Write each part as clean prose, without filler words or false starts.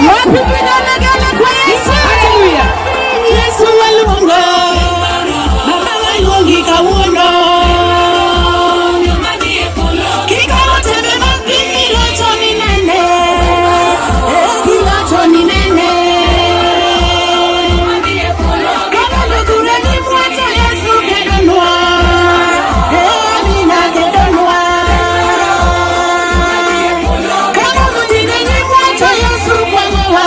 Wapi vigelegele kwa Yesu? Haleluya. Yesu walunga. Mama walungi kawuono. Kikawo tebe mapimi locho ni nene. Kilocho ni nene. Kama nukure ni fuata Yesu kedonwa. Nina kedonwa. Kama mutine ni fuata Yesu kwa mwa.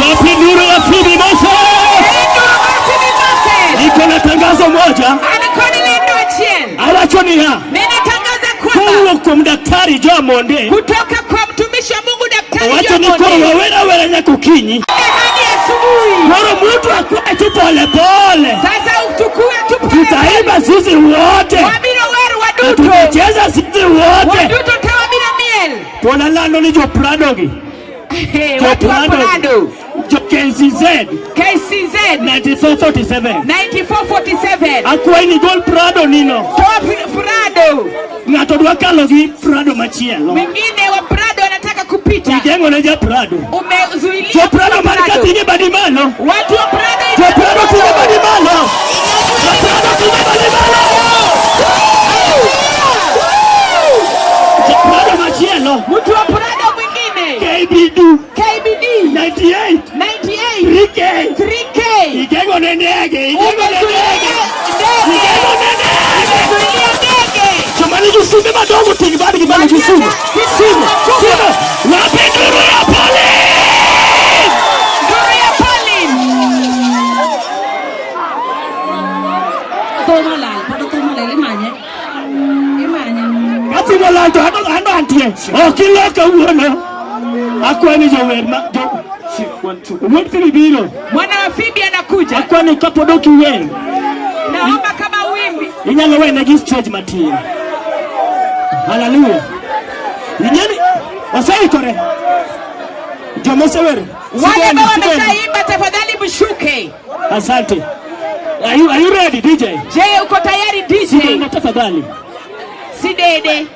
Wapi nuru ya Phoebe Moses? Niko na tangazo moja. Awachonia. Kuwa kwa mdaktari Joe Monde. Kutoka kwa mtumishi wa Mungu daktari Joe Monde. Wacho nikoro wawera nyakukinyi. Moro mtu akue tu pole pole. Sasa utukue tu pole. Tutaimba sisi wote. Wabiro weru waduto. Tutacheza sisi wote. Waduto tawabira miel. Pona lando ni Jo Prado gi. Watu wa Prado. Jo KCZ 9447. 9447. Akwa ni Gold Prado nino. Toa Prado. Ngato dwa kalo gi Prado machielo. Mwingine wa Prado anataka kupita. Kijengo na ja Prado. Umezuilia. Jo Prado marika tinye badimano. Watu wa Prado. Jo Prado tinye badimano. Jo Prado tinye badimano. Jo Prado machielo. Mtu wa Prado mwingine. KBD 98. 3K. Kijengo na ndege. Chamani Kisumu madogo tingibadi kibali Kisumu. Wapi nuru ya pole? Nuru ya pole. Tomo la imanye. Kati molanto ando antie. Kiloka uono. Akwani jowerma. Wote biro. Mwana wa Phoebe anakuja. Akwani kapodoki wewe. Naomba kama wimbi. Inyalo wewe na stage matin. Hallelujah. Inyani wasai kore. Jomosewere. Wale ambao wameshaimba tafadhali mshuke. Asante. Are you ready DJ? Je, uko tayari DJ? Sina tafadhali. Si dede.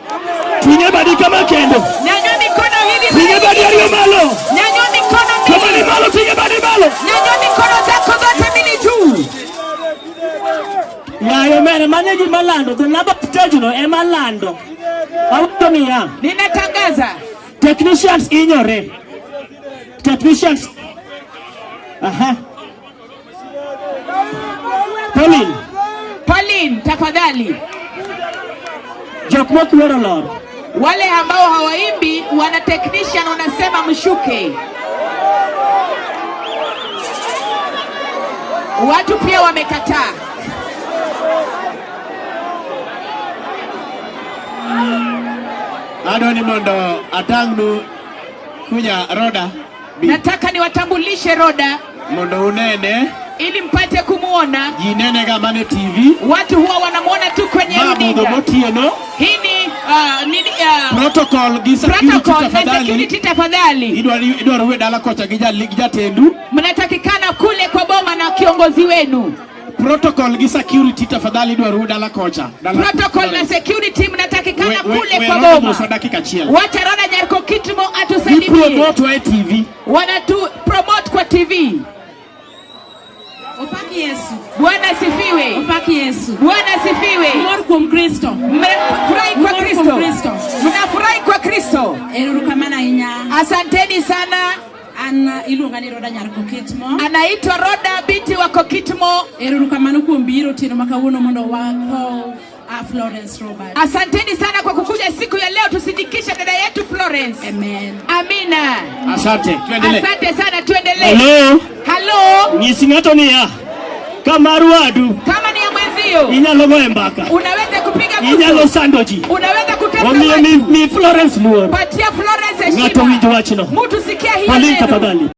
Tinye badi kama kendo. Nyanyua mikono hivi. Tinye badi aliyo malo. Nyanyua mikono mbili. Kama ni malo tinye badi malo. Nyanyua mikono zako zote mbili juu. Ya yomere manyeji malando. The number stage no emalando. Autonia. Ninatangaza. Technicians inyore. Technicians. Aha. Pauline, tafadhali. Jokmo kuloro lord. Wale ambao hawaimbi wana technician wanasema mshuke. Watu pia wamekataa. Adoni mondo atangnu kunya Roda. Nataka niwatambulishe Roda. Mondo unene. Ili mpate kumuona. Jinene gamane TV. Watu huwa wanamuona tu kwenye runinga. Hii ni protocol gisa security tafadhali. Idwaro we dala kocha gija tendu. Mnatakikana kule kwa boma na kiongozi wenu. Protocol gi security tafadhali idwaro we dala kocha. Protocol na security mnatakikana kule kwa boma. Wacha Roda Nyarko Kitmo atusaidie. Promote wa TV. Wanatu promote kwa TV. Upaki Yesu. Bwana sifiwe. Upaki Yesu. Bwana sifiwe. Mor kwa Kristo. Mnafurahi kwa Kristo. Mnafurahi kwa Kristo. Erukamana inya. Asanteni sana. Ana ilungani Roda Nyarko Kitmo. Anaitwa Roda binti wa Kokitmo. Erukamana kumbiro tino makawuno mondo wako Florence Robert. Asanteni sana kwa kukuja siku ya leo tusindikishe dada yetu Florence. Amen. Amina. Asante. Tuendelee. Asante sana, tuendelee. Hello. Nisingato ni ya Kamaruadu. Kama ni ya mwenzio. Inyalo goembaka. Unaweza kupiga busu. Inyalo sandoji. Unaweza kutesa watu. Mi Florence Luor. Patia Florence heshima. Ngato winjo wachino. Mtu sikia hiyo neno. Tafadhali.